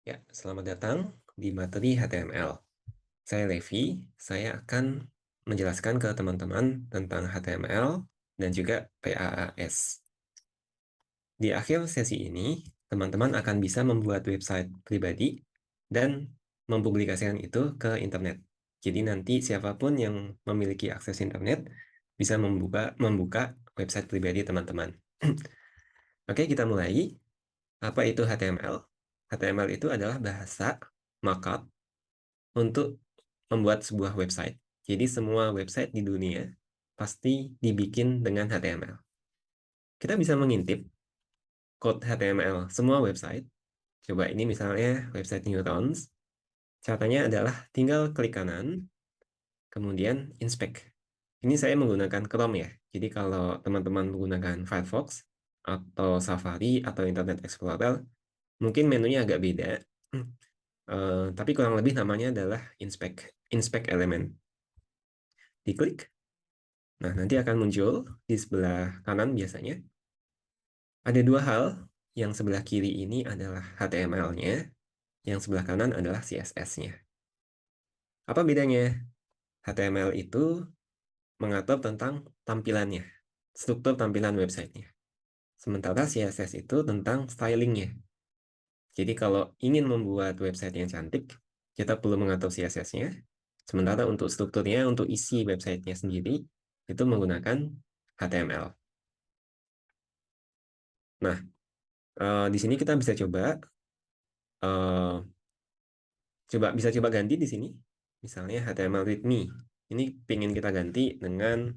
Ya, selamat datang di materi HTML. Saya Levi, saya akan menjelaskan ke teman-teman tentang HTML dan juga PAAS. Di akhir sesi ini, teman-teman akan bisa membuat website pribadi dan mempublikasikan itu ke internet. Jadi nanti siapapun yang memiliki akses internet bisa membuka website pribadi teman-teman. Oke, kita mulai. Apa itu HTML? HTML itu adalah bahasa markup untuk membuat sebuah website. Jadi semua website di dunia pasti dibikin dengan HTML. Kita bisa mengintip code HTML semua website. Coba ini misalnya website Newtons. Caranya adalah tinggal klik kanan, kemudian inspect. Ini saya menggunakan Chrome ya. Jadi kalau teman-teman menggunakan Firefox atau Safari atau Internet Explorer, mungkin menunya agak beda. Tapi kurang lebih namanya adalah inspect element. Diklik. Nah, nanti akan muncul di sebelah kanan biasanya. Ada dua hal. Yang sebelah kiri ini adalah HTML-nya, yang sebelah kanan adalah CSS-nya. Apa bedanya? HTML itu mengatur tentang tampilannya, struktur tampilan website-nya. Sementara CSS itu tentang stylingnya. Jadi kalau ingin membuat website yang cantik, kita perlu mengatur CSS-nya. Sementara untuk strukturnya, untuk isi website-nya sendiri, itu menggunakan HTML. Nah, di sini kita bisa eh, bisa coba ganti di sini. Misalnya HTML readme. Ini pengen kita ganti dengan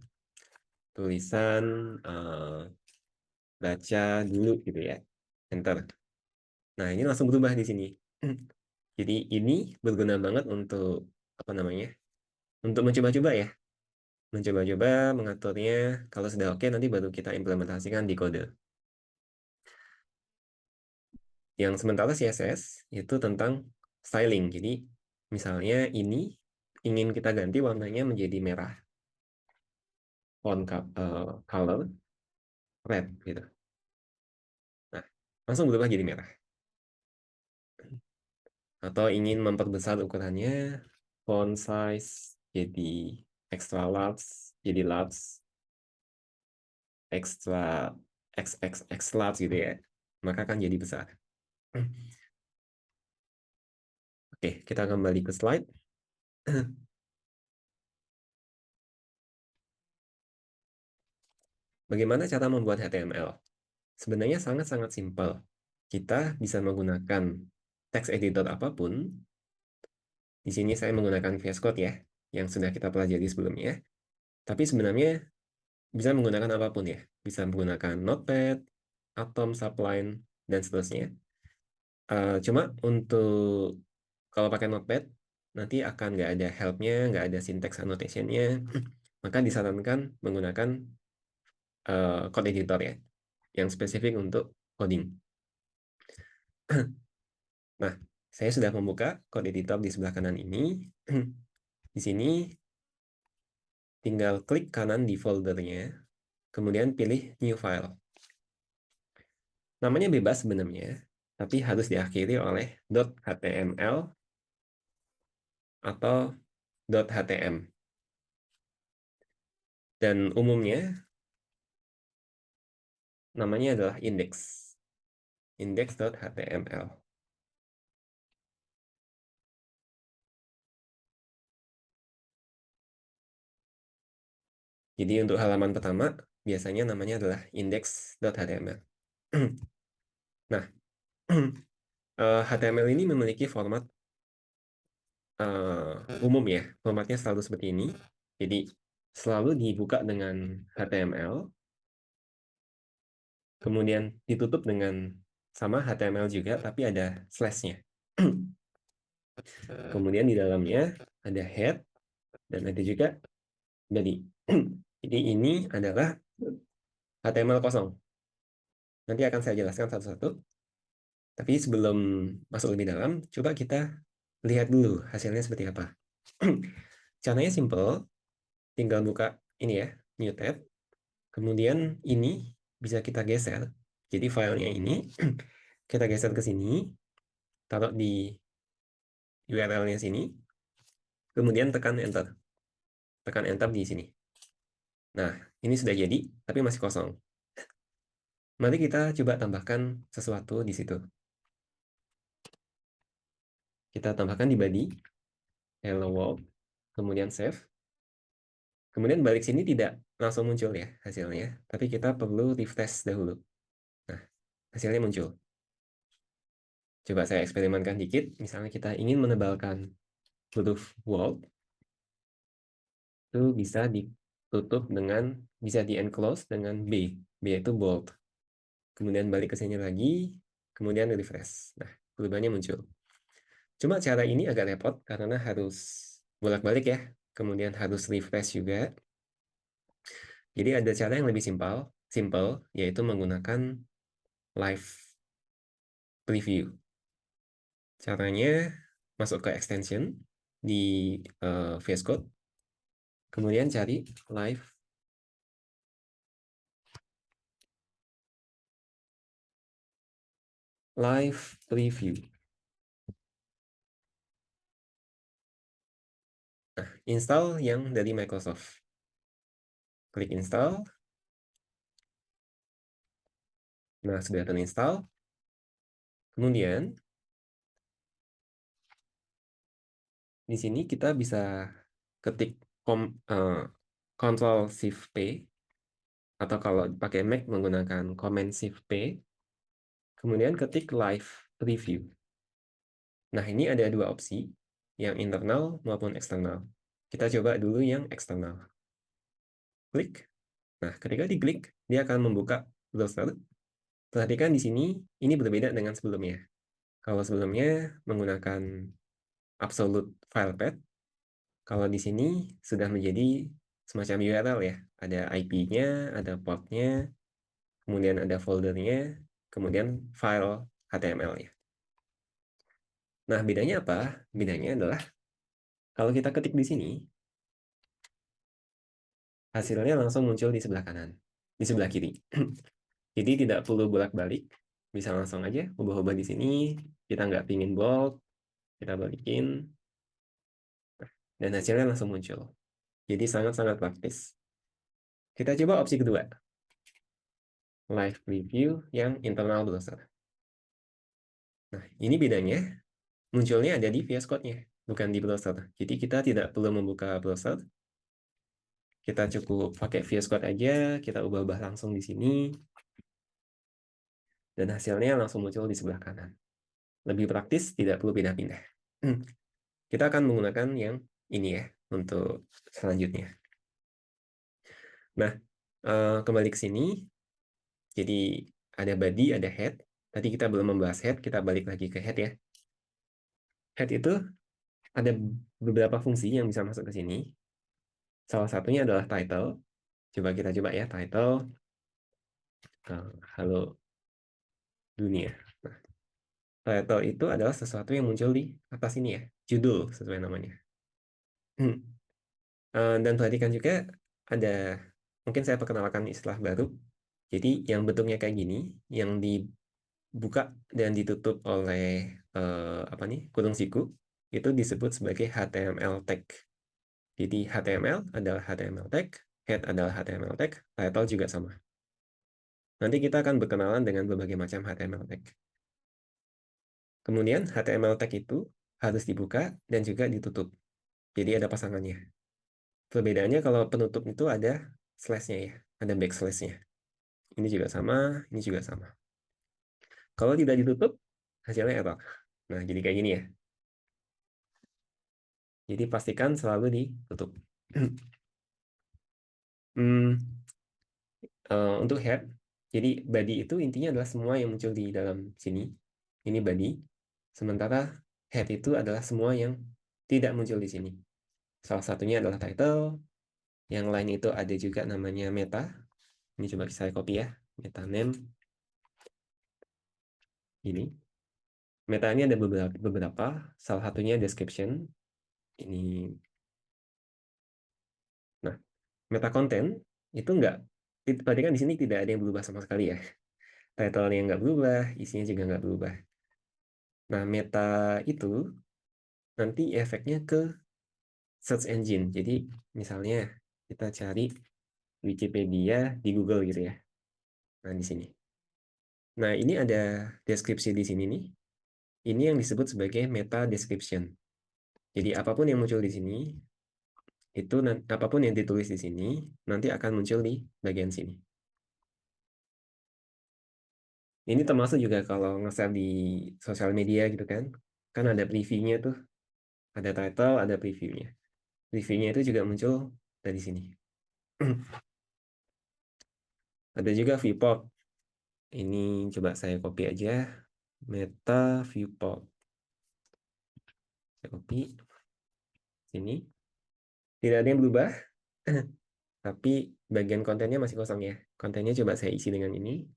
tulisan baca dulu gitu ya. Enter. Nah, ini langsung berubah di sini. Jadi ini berguna banget untuk apa namanya? Untuk mencoba-coba ya. Mencoba-coba mengaturnya. Kalau sudah oke, nanti baru kita implementasikan di kode. Yang sementara CSS itu tentang styling. Jadi misalnya ini ingin kita ganti warnanya menjadi merah, color red gitu. Nah, langsung berubah jadi merah. Atau ingin memperbesar ukurannya, font size jadi extra large, jadi large, extra XXX large gitu ya. Maka akan jadi besar. Oke, kita kembali ke slide. Bagaimana cara membuat HTML? Sebenarnya sangat-sangat simpel. Kita bisa menggunakan text editor apapun. Di sini saya menggunakan VS Code ya, yang sudah kita pelajari sebelumnya. Tapi sebenarnya bisa menggunakan apapun ya. Bisa menggunakan Notepad, Atom, Sublime, dan seterusnya. Cuma untuk kalau pakai Notepad, nanti akan nggak ada help-nya, nggak ada syntax annotation-nya. Maka disarankan menggunakan code editor ya, yang spesifik untuk coding. Nah, saya sudah membuka code editor di sebelah kanan ini. Di sini tinggal klik kanan di foldernya, kemudian pilih New File. Namanya bebas sebenarnya, tapi harus diakhiri oleh .html atau .htm. Dan umumnya namanya adalah index.html. Jadi untuk halaman pertama, biasanya namanya adalah index.html. Nah, HTML ini memiliki format umum ya. Formatnya selalu seperti ini. Jadi selalu dibuka dengan HTML, kemudian ditutup dengan sama HTML juga, tapi ada slash-nya. Kemudian di dalamnya ada head, dan ada juga body. Jadi ini adalah HTML kosong. Nanti akan saya jelaskan satu-satu. Tapi sebelum masuk lebih dalam, coba kita lihat dulu hasilnya seperti apa. Caranya simple, tinggal buka ini ya, new tab. Kemudian ini bisa kita geser. Jadi filenya ini kita geser ke sini, taruh di URL-nya sini, kemudian tekan enter. Tekan enter di sini. Nah, ini sudah jadi, tapi masih kosong. Mari kita coba tambahkan sesuatu di situ. Kita tambahkan di body, hello world, kemudian save. Kemudian balik sini tidak langsung muncul ya hasilnya, tapi kita perlu refresh dahulu. Nah, hasilnya muncul. Coba saya eksperimenkan dikit, misalnya kita ingin menebalkan huruf world, itu bisa ditutup dengan, bisa di-enclose dengan B. B itu bold. Kemudian balik ke sini lagi, kemudian refresh. Nah, perubahannya muncul. Cuma cara ini agak repot karena harus bolak-balik ya. Kemudian harus refresh juga. Jadi ada cara yang lebih simple, yaitu menggunakan live preview. Caranya masuk ke extension di VS Code, kemudian cari live preview. Nah, install yang dari Microsoft. Klik install. Nah, sudah terinstall. Kemudian di sini kita bisa ketik Ctrl Shift P, atau kalau pakai Mac menggunakan Command Shift P, kemudian ketik live preview. Nah, ini ada dua opsi, yang internal maupun eksternal. Kita coba dulu yang eksternal. Klik. Nah, ketika diklik, dia akan membuka browser. Perhatikan di sini, ini berbeda dengan sebelumnya. Kalau sebelumnya menggunakan absolute file path, kalau di sini sudah menjadi semacam URL ya. Ada IP-nya, ada port-nya, kemudian ada foldernya, kemudian file HTML-nya. Nah, bedanya apa? Bedanya adalah kalau kita ketik di sini, hasilnya langsung muncul di sebelah kanan, di sebelah kiri. Jadi tidak perlu bolak-balik, bisa langsung aja ubah-ubah di sini. Kita nggak pingin bold, kita balikin, dan hasilnya langsung muncul. Jadi sangat-sangat praktis. Kita coba opsi kedua, live preview yang internal browser. Nah, ini bedanya, munculnya ada di VS Code-nya, bukan di browser. Jadi kita tidak perlu membuka browser, kita cukup pakai VS Code aja, kita ubah-ubah langsung di sini, dan hasilnya langsung muncul di sebelah kanan. Lebih praktis, tidak perlu pindah-pindah. Kita akan menggunakan yang ini ya, untuk selanjutnya. Nah, kembali ke sini, jadi ada body, ada head. Tadi kita belum membahas head, kita balik lagi ke head ya. Head itu ada beberapa fungsi yang bisa masuk ke sini. Salah satunya adalah title. Coba kita ya, title. Halo dunia. Nah, title itu adalah sesuatu yang muncul di atas ini ya, judul sesuai namanya. Dan perhatikan juga ada, mungkin saya perkenalkan istilah baru. Jadi yang bentuknya kayak gini, yang dibuka dan ditutup oleh kurung siku, itu disebut sebagai HTML tag. Jadi HTML adalah HTML tag, head adalah HTML tag, title juga sama. Nanti kita akan berkenalan dengan berbagai macam HTML tag. Kemudian HTML tag itu harus dibuka dan juga ditutup. Jadi ada pasangannya. Perbedaannya kalau penutup itu ada slash-nya ya, ada backslash-nya. Ini juga sama, ini juga sama. Kalau tidak ditutup, hasilnya error. Nah, jadi kayak gini ya. Jadi pastikan selalu ditutup. Untuk head, jadi body itu intinya adalah semua yang muncul di dalam sini. Ini body. Sementara head itu adalah semua yang tidak muncul di sini. Salah satunya adalah title. Yang lain itu ada juga namanya meta. Ini coba saya copy ya. Meta name. Ini. Meta ini ada beberapa. Salah satunya description. Ini. Nah, meta content itu enggak. Perhatikan di sini tidak ada yang berubah sama sekali ya. Title-nya nggak berubah, isinya juga nggak berubah. Nah, meta itu nanti efeknya ke search engine. Jadi misalnya kita cari Wikipedia di Google gitu ya. Nah, di sini. Nah, ini ada deskripsi di sini nih. Ini yang disebut sebagai meta description. Jadi apapun yang muncul di sini, itu apapun yang ditulis di sini, nanti akan muncul di bagian sini. Ini termasuk juga kalau nge-share di sosial media gitu kan. Kan ada previewnya tuh. Ada title, ada previewnya. Previewnya itu juga muncul dari sini. Ada juga viewport. Ini coba saya copy aja. Meta viewport. Saya copy. Sini. Tidak ada yang berubah. Tapi bagian kontennya masih kosong ya. Kontennya coba saya isi dengan ini.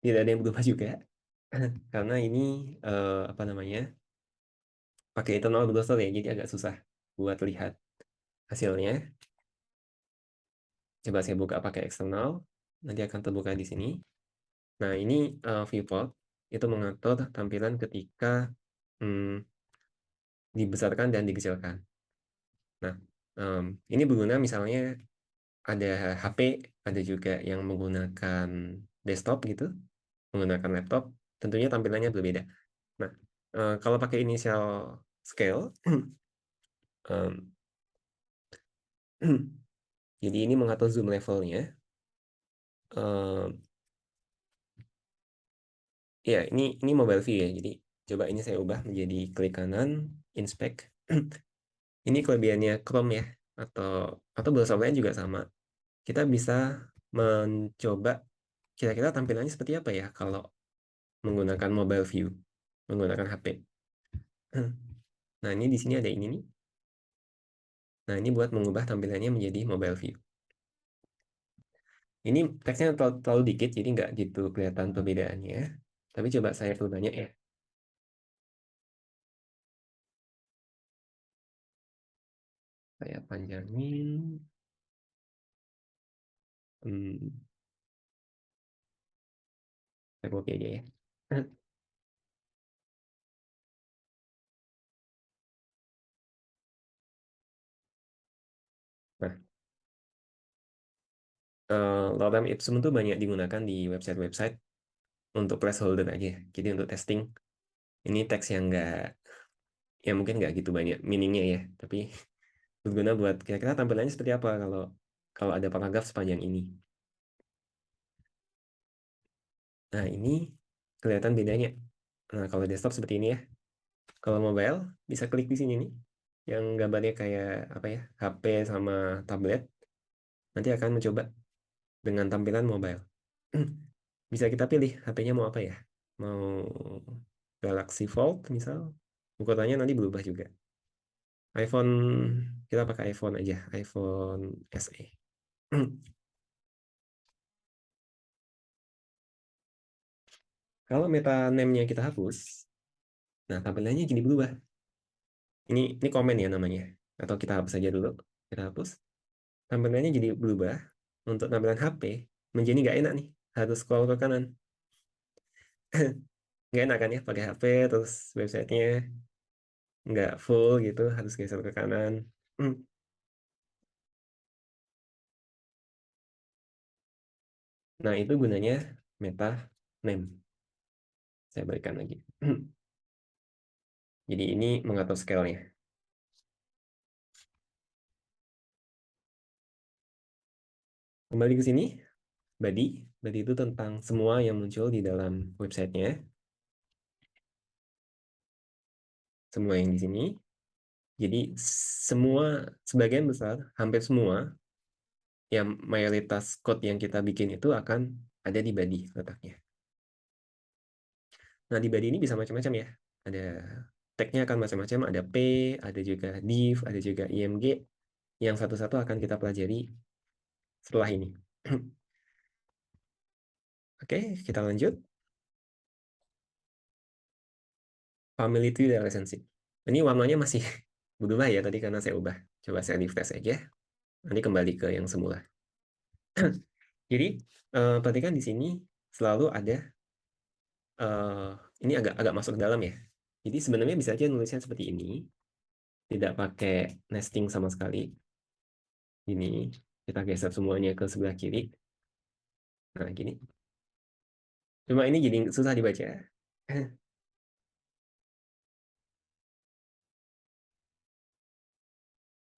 Tidak ada yang berubah juga. Karena ini apa namanya, pakai internal browser ya, jadi agak susah buat lihat hasilnya. Coba saya buka pakai eksternal, nanti akan terbuka di sini. Nah, ini viewport itu mengatur tampilan ketika dibesarkan dan dikecilkan. Nah, ini berguna misalnya ada HP, ada juga yang menggunakan desktop gitu, menggunakan laptop, tentunya tampilannya berbeda. Nah, kalau pakai initial scale, jadi ini mengatur zoom levelnya. Ya, ini mobile view ya. Jadi coba ini saya ubah menjadi klik kanan, inspect. Ini kelebihannya Chrome ya, atau browser lain juga sama. Kita bisa mencoba kira-kira tampilannya seperti apa ya kalau menggunakan mobile view, menggunakan HP. Nah, ini di sini ada ini nih. Nah, ini buat mengubah tampilannya menjadi mobile view. Ini teksnya terlalu dikit, jadi nggak gitu kelihatan perbedaannya. Tapi coba saya perbanyak ya. Saya panjangin. Hmm, saya copy aja ya. Nah, lorem ipsum itu banyak digunakan di website-website untuk placeholder aja. Jadi untuk testing, ini teks yang mungkin nggak gitu banyak meaningnya ya, tapi berguna buat kira-kira tampilannya seperti apa kalau kalau ada paragraf sepanjang ini. Nah, ini kelihatan bedanya. Nah, kalau desktop seperti ini ya. Kalau mobile, bisa klik di sini nih, yang gambarnya kayak apa ya, HP sama tablet. Nanti akan mencoba dengan tampilan mobile. Bisa kita pilih HP-nya mau apa ya. Mau Galaxy Fold misal. Ukurannya nanti berubah juga. iPhone, kita pakai iPhone aja. iPhone SE. Kalau meta name-nya kita hapus, nah tampilannya jadi berubah. Ini komen ya namanya. Atau kita hapus saja dulu. Kita hapus. Tampilannya jadi berubah. Untuk tampilan HP, menjadi nggak enak nih. Harus scroll ke kanan. Nggak enak kan ya pakai HP, terus websitenya nggak full gitu, harus geser ke kanan. Hmm. Nah, itu gunanya meta name. Saya berikan lagi. Jadi ini mengatur scale-nya. Kembali ke sini, body. Body itu tentang semua yang muncul di dalam websitenya. Semua yang di sini. Jadi semua, sebagian besar, hampir semua, yang mayoritas code yang kita bikin itu akan ada di body letaknya. Nah, di body ini bisa macam-macam ya. Ada tag-nya akan macam-macam, ada P, ada juga div, ada juga img. Yang satu-satu akan kita pelajari setelah ini. Oke, kita lanjut. Family tree relationship. Ini warnanya masih berubah ya tadi karena saya ubah. Coba saya refresh aja. Nanti kembali ke yang semula. Jadi perhatikan di sini selalu ada ini agak masuk ke dalam ya. Jadi sebenarnya bisa aja nulisnya seperti ini, tidak pakai nesting sama sekali. Ini kita geser semuanya ke sebelah kiri. Nah, gini. Cuma ini jadi susah dibaca.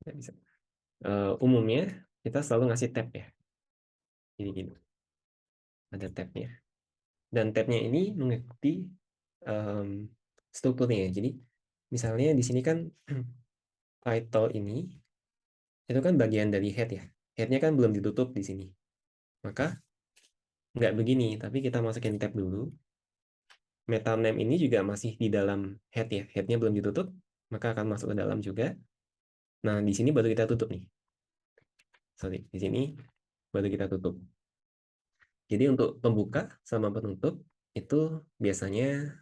Nggak bisa. Umumnya kita selalu ngasih tab ya. Jadi gini, ada tabnya. Dan tabnya ini mengikuti em, strukturnya. Jadi misalnya di sini kan title ini itu kan bagian dari head ya. Headnya kan belum ditutup di sini. Maka nggak begini, tapi kita masukin tab dulu. Meta name ini juga masih di dalam head ya. Headnya belum ditutup, maka akan masuk ke dalam juga. Nah, di sini baru kita tutup nih. Sorry, di sini baru kita tutup. Jadi untuk pembuka sama penutup itu biasanya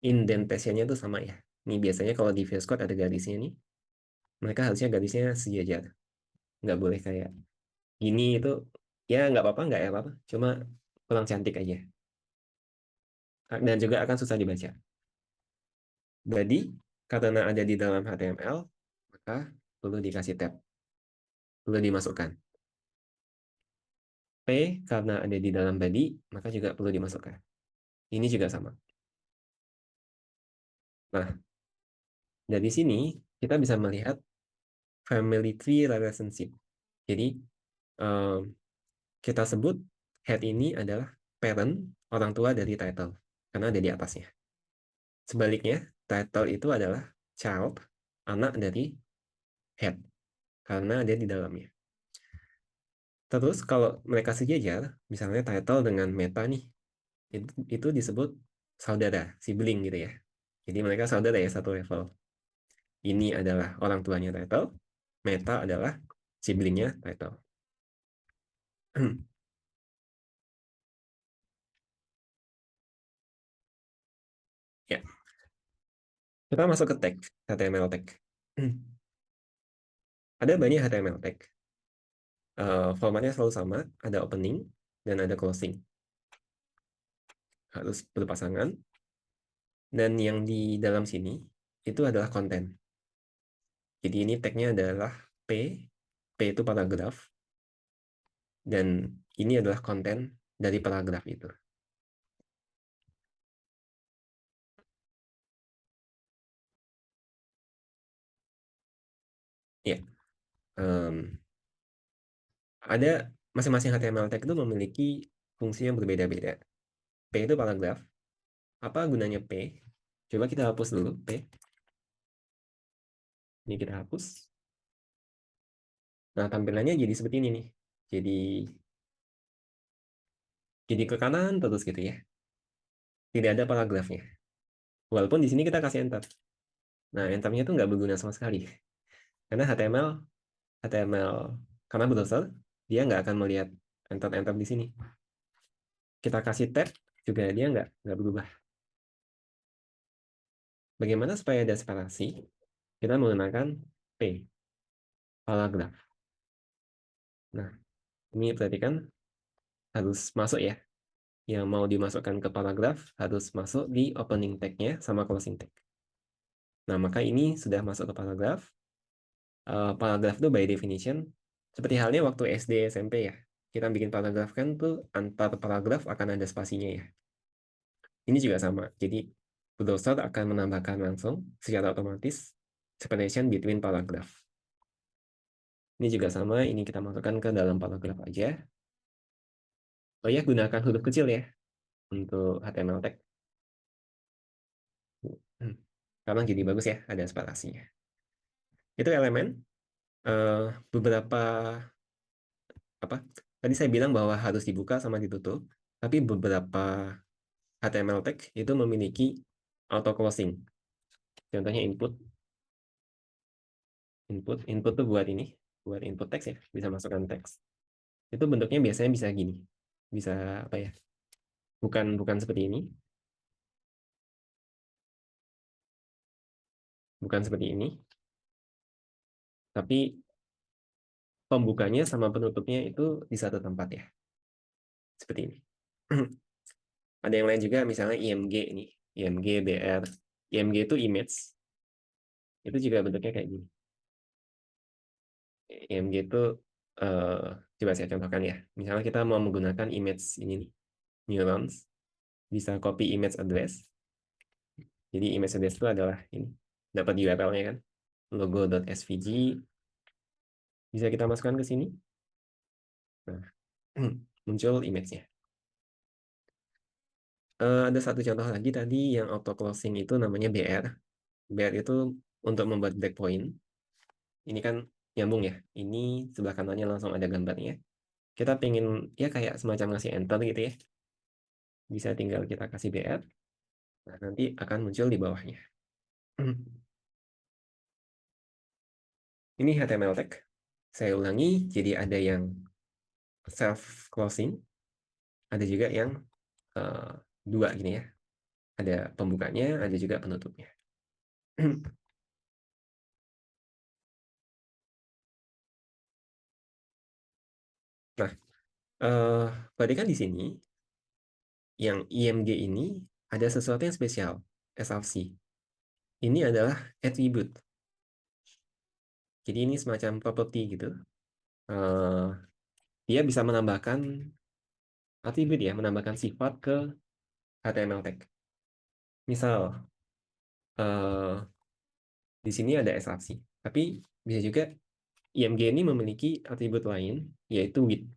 indentation-nya itu sama ya. Ini biasanya kalau di VS Code ada garisnya nih. Mereka harusnya garisnya sejajar. Nggak boleh kayak gini itu. Ya nggak apa-apa, nggak ya apa-apa. Cuma kurang cantik aja. Dan juga akan susah dibaca. Body, karena ada di dalam HTML, maka perlu dikasih tab. Perlu dimasukkan. P, karena ada di dalam body, maka juga perlu dimasukkan. Ini juga sama. Nah, dari sini kita bisa melihat family tree relationship. Jadi, kita sebut head ini adalah parent, orang tua dari title, karena ada di atasnya. Sebaliknya, title itu adalah child, anak dari head, karena ada di dalamnya. Terus kalau mereka sejajar, misalnya title dengan meta nih, itu disebut saudara, sibling gitu ya. Jadi mereka saudara ya, satu level. Ini adalah orang tuanya title, meta adalah siblingnya title. Ya, kita masuk ke tag, HTML tag. Ada banyak HTML tag. Formatnya selalu sama, ada opening dan ada closing. Harus berpasangan. Dan yang di dalam sini itu adalah konten. Jadi ini tagnya adalah P. P itu paragraf. Dan ini adalah konten dari paragraf itu. Ya, ada masing-masing HTML tag itu memiliki fungsi yang berbeda-beda. P itu paragraf. Apa gunanya P? Coba kita hapus dulu P. Ini kita hapus. Nah, tampilannya jadi seperti ini nih. Jadi ke kanan terus gitu ya. Tidak ada paragrafnya. Walaupun di sini kita kasih enter. Nah, enternya itu nggak berguna sama sekali. Karena HTML karena browser, dia nggak akan melihat enter-enter di sini. Kita kasih tab, juga dia nggak berubah. Bagaimana supaya ada separasi? Kita menggunakan P, paragraf. Nah, ini perhatikan harus masuk ya. Yang mau dimasukkan ke paragraf harus masuk di opening tag-nya sama closing tag. Nah, maka ini sudah masuk ke paragraf. Paragraf itu by definition, seperti halnya waktu SD, SMP ya. Kita bikin paragraf kan tuh antar paragraf akan ada spasinya ya. Ini juga sama. Jadi, browser akan menambahkan langsung secara otomatis separation between paragraph. Ini juga sama, ini kita masukkan ke dalam paragraf aja. Oh ya, gunakan huruf kecil ya untuk HTML tag. Karena jadi bagus ya, ada spasinya. Itu elemen. Beberapa apa? Tadi saya bilang bahwa harus dibuka sama ditutup, tapi beberapa HTML tag itu memiliki auto closing. Contohnya input tuh buat ini, buat input teks ya, bisa masukkan teks. Itu bentuknya biasanya bisa gini, bisa apa ya? Bukan bukan seperti ini, bukan seperti ini, tapi pembukanya sama penutupnya itu di satu tempat ya. seperti ini. Ada yang lain juga, misalnya IMG ini, IMG, BR. IMG itu image, itu juga bentuknya kayak gini. IMG itu, coba saya contohkan ya. Misalnya kita mau menggunakan image ini nih, neurons, bisa copy image address. Jadi image address itu adalah ini, dapat URL-nya kan, logo.svg, bisa kita masukkan ke sini. Nah, muncul image-nya. Ada satu contoh lagi tadi yang auto closing itu namanya BR. BR itu untuk membuat breakpoint. Ini kan nyambung ya. Ini sebelah kanannya langsung ada gambarnya. Kita pengen ya kayak semacam ngasih enter gitu ya. Bisa tinggal kita kasih BR. Nah, nanti akan muncul di bawahnya. Ini HTML tag. Saya ulangi, jadi ada yang self closing, ada juga yang dua gini ya. Ada pembukanya, ada juga penutupnya. Nah, perhatikan di sini yang IMG ini ada sesuatu yang spesial, SRC. Ini adalah attribute. Jadi ini semacam property gitu. Eh, Dia bisa menambahkan atribut ya, menambahkan sifat ke HTML tag. Misal, eh, di sini ada SRC. Tapi bisa juga IMG ini memiliki atribut lain, yaitu width.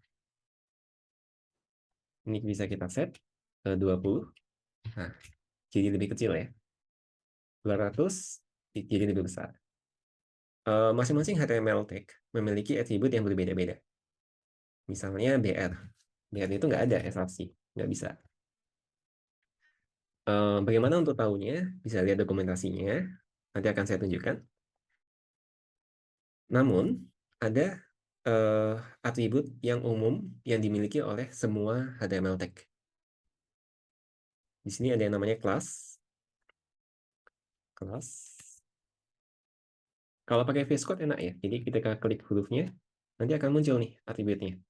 Ini bisa kita set ke 20. Nah, jadi lebih kecil ya. 200 jadi lebih besar. Masing-masing HTML tag memiliki atribut yang berbeda-beda. Misalnya BR. BR itu nggak ada SRC, nggak bisa. Bagaimana untuk tahunya? Bisa lihat dokumentasinya. Nanti akan saya tunjukkan. Namun, ada eh, atribut yang umum yang dimiliki oleh semua HTML tag. Di sini ada yang namanya class. Class. Kalau pakai VS Code enak ya. Jadi ketika klik hurufnya, nanti akan muncul nih atributnya.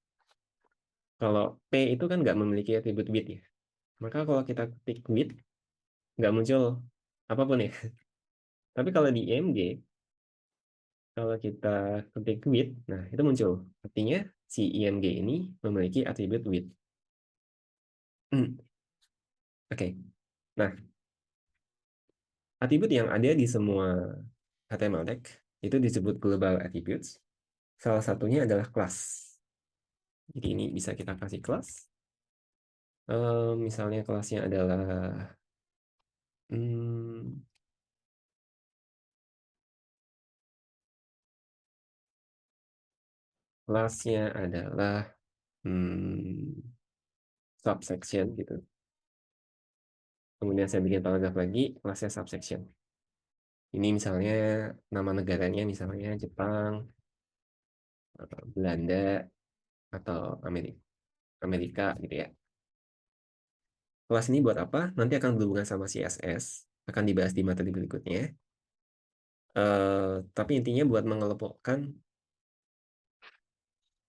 Kalau P itu kan nggak memiliki atribut width ya. Maka kalau kita klik width, nggak muncul apapun ya. Tapi kalau di IMG, kalau kita ketik width, nah itu muncul. Artinya si IMG ini memiliki atribut width. Oke. Nah, atribut yang ada di semua HTML tag itu disebut global attributes. Salah satunya adalah class. Jadi ini bisa kita kasih kelas. Misalnya kelasnya adalah hmm, kelasnya adalah hmm, subsection gitu. Kemudian saya bikin paragraf lagi, kelasnya subsection. Ini misalnya nama negaranya misalnya Jepang, Belanda, atau Amerika, Amerika gitu ya. Kelas ini buat apa? Nanti akan berhubungan sama CSS, akan dibahas di materi berikutnya. Tapi intinya buat mengelompokkan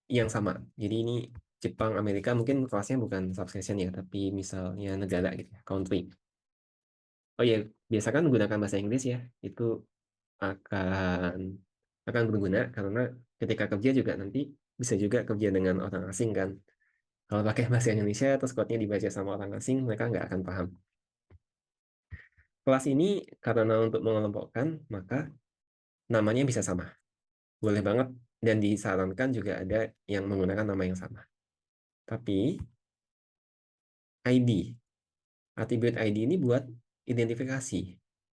yang sama. Jadi ini Jepang, Amerika mungkin kelasnya bukan subsection ya, tapi misalnya negara gitu ya, country. Oh ya, biasakan menggunakan bahasa Inggris ya. Itu akan berguna karena ketika kerja juga nanti bisa juga kerja dengan orang asing kan. Kalau pakai bahasa Indonesia terus code-nya dibaca sama orang asing, mereka nggak akan paham. Kelas ini karena untuk mengelompokkan, maka namanya bisa sama. Boleh banget dan disarankan juga ada yang menggunakan nama yang sama. Tapi ID, atribut ID ini buat identifikasi.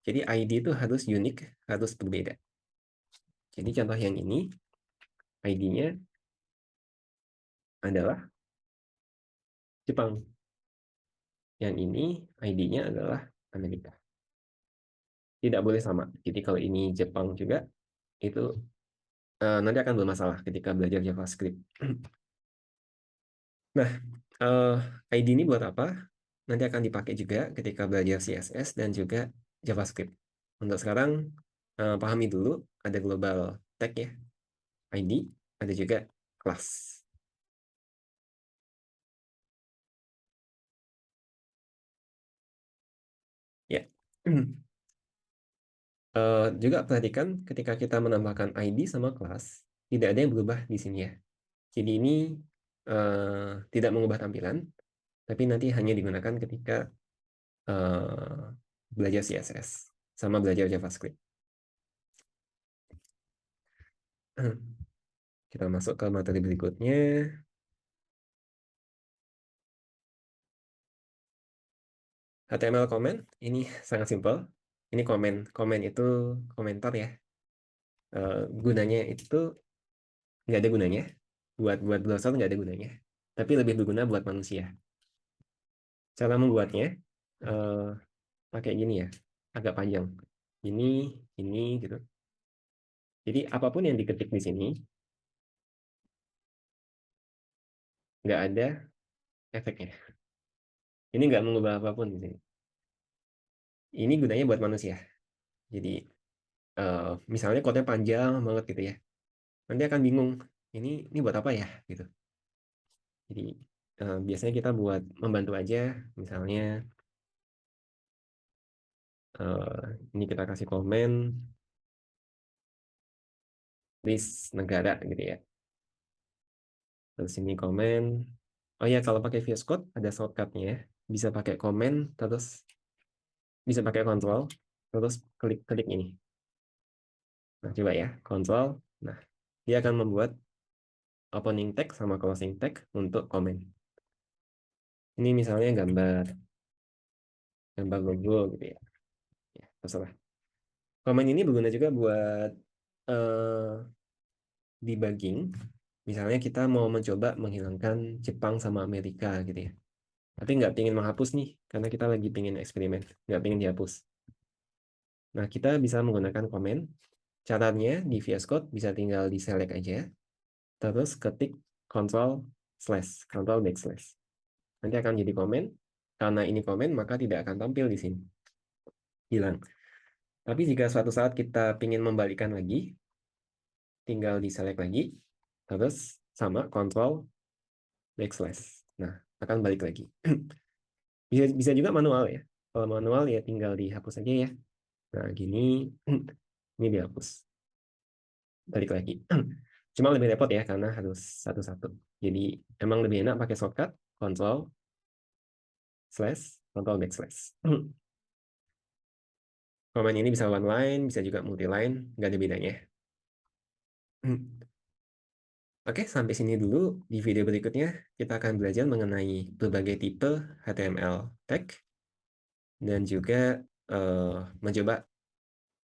Jadi ID itu harus unik, harus berbeda. Jadi contoh yang ini, ID-nya adalah Jepang. Yang ini ID-nya adalah Amerika. Tidak boleh sama. Jadi kalau ini Jepang juga, itu nanti akan bermasalah ketika belajar JavaScript. Nah, eh, ID ini buat apa? Nanti akan dipakai juga ketika belajar CSS dan juga JavaScript. Untuk sekarang, pahami dulu ada global tag ya, ID, ada juga class. Juga perhatikan ketika kita menambahkan ID sama kelas, tidak ada yang berubah di sini ya. Jadi ini tidak mengubah tampilan, tapi nanti hanya digunakan ketika belajar CSS sama belajar JavaScript. Kita masuk ke materi berikutnya. HTML comment ini sangat simpel. Ini komen. Komen itu komentar ya. Gunanya itu nggak ada gunanya. Buat browser nggak ada gunanya. Tapi lebih berguna buat manusia. Cara membuatnya eh, pakai gini ya. Agak panjang. Ini gitu. Jadi apapun yang diketik di sini nggak ada efeknya. Ini nggak mengubah apapun di sini. Ini gunanya buat manusia. Jadi misalnya kode panjang banget gitu ya. Nanti akan bingung. Ini buat apa ya gitu. Jadi biasanya kita buat membantu aja. Misalnya ini kita kasih komen list negara gitu ya. Terus ini komen. Oh ya, kalau pakai VS Code ada shortcutnya. Bisa pakai komen, terus bisa pakai kontrol, terus klik ini. Nah, coba ya, kontrol. Nah, dia akan membuat opening tag sama closing tag untuk komen. Ini misalnya gambar logo gitu ya. Ya, terserah. Komen ini berguna juga buat debugging. Misalnya kita mau mencoba menghilangkan Jepang sama Amerika gitu ya. Tapi nggak ingin menghapus nih, karena kita lagi pengen eksperimen, nggak pengen dihapus. Nah, kita bisa menggunakan komen. Caranya di VS Code bisa tinggal di select aja, terus ketik Ctrl backslash. Nanti akan jadi komen. Karena ini komen, maka tidak akan tampil di sini. Hilang. Tapi jika suatu saat kita ingin membalikkan lagi, tinggal di select lagi, terus sama Ctrl backslash. Nah, akan balik lagi. Bisa juga manual ya. Kalau manual ya tinggal dihapus aja ya. Nah, gini ini dihapus. Balik lagi. Cuma lebih repot ya karena harus satu-satu. Jadi emang lebih enak pakai shortcut Ctrl slash Ctrl backslash. Komen ini bisa one line, bisa juga multi line, nggak ada bedanya. Oke, sampai sini dulu. Di video berikutnya, kita akan belajar mengenai berbagai tipe HTML tag dan juga mencoba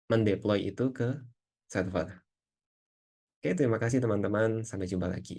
mendeploy itu ke server. Oke, terima kasih teman-teman. Sampai jumpa lagi.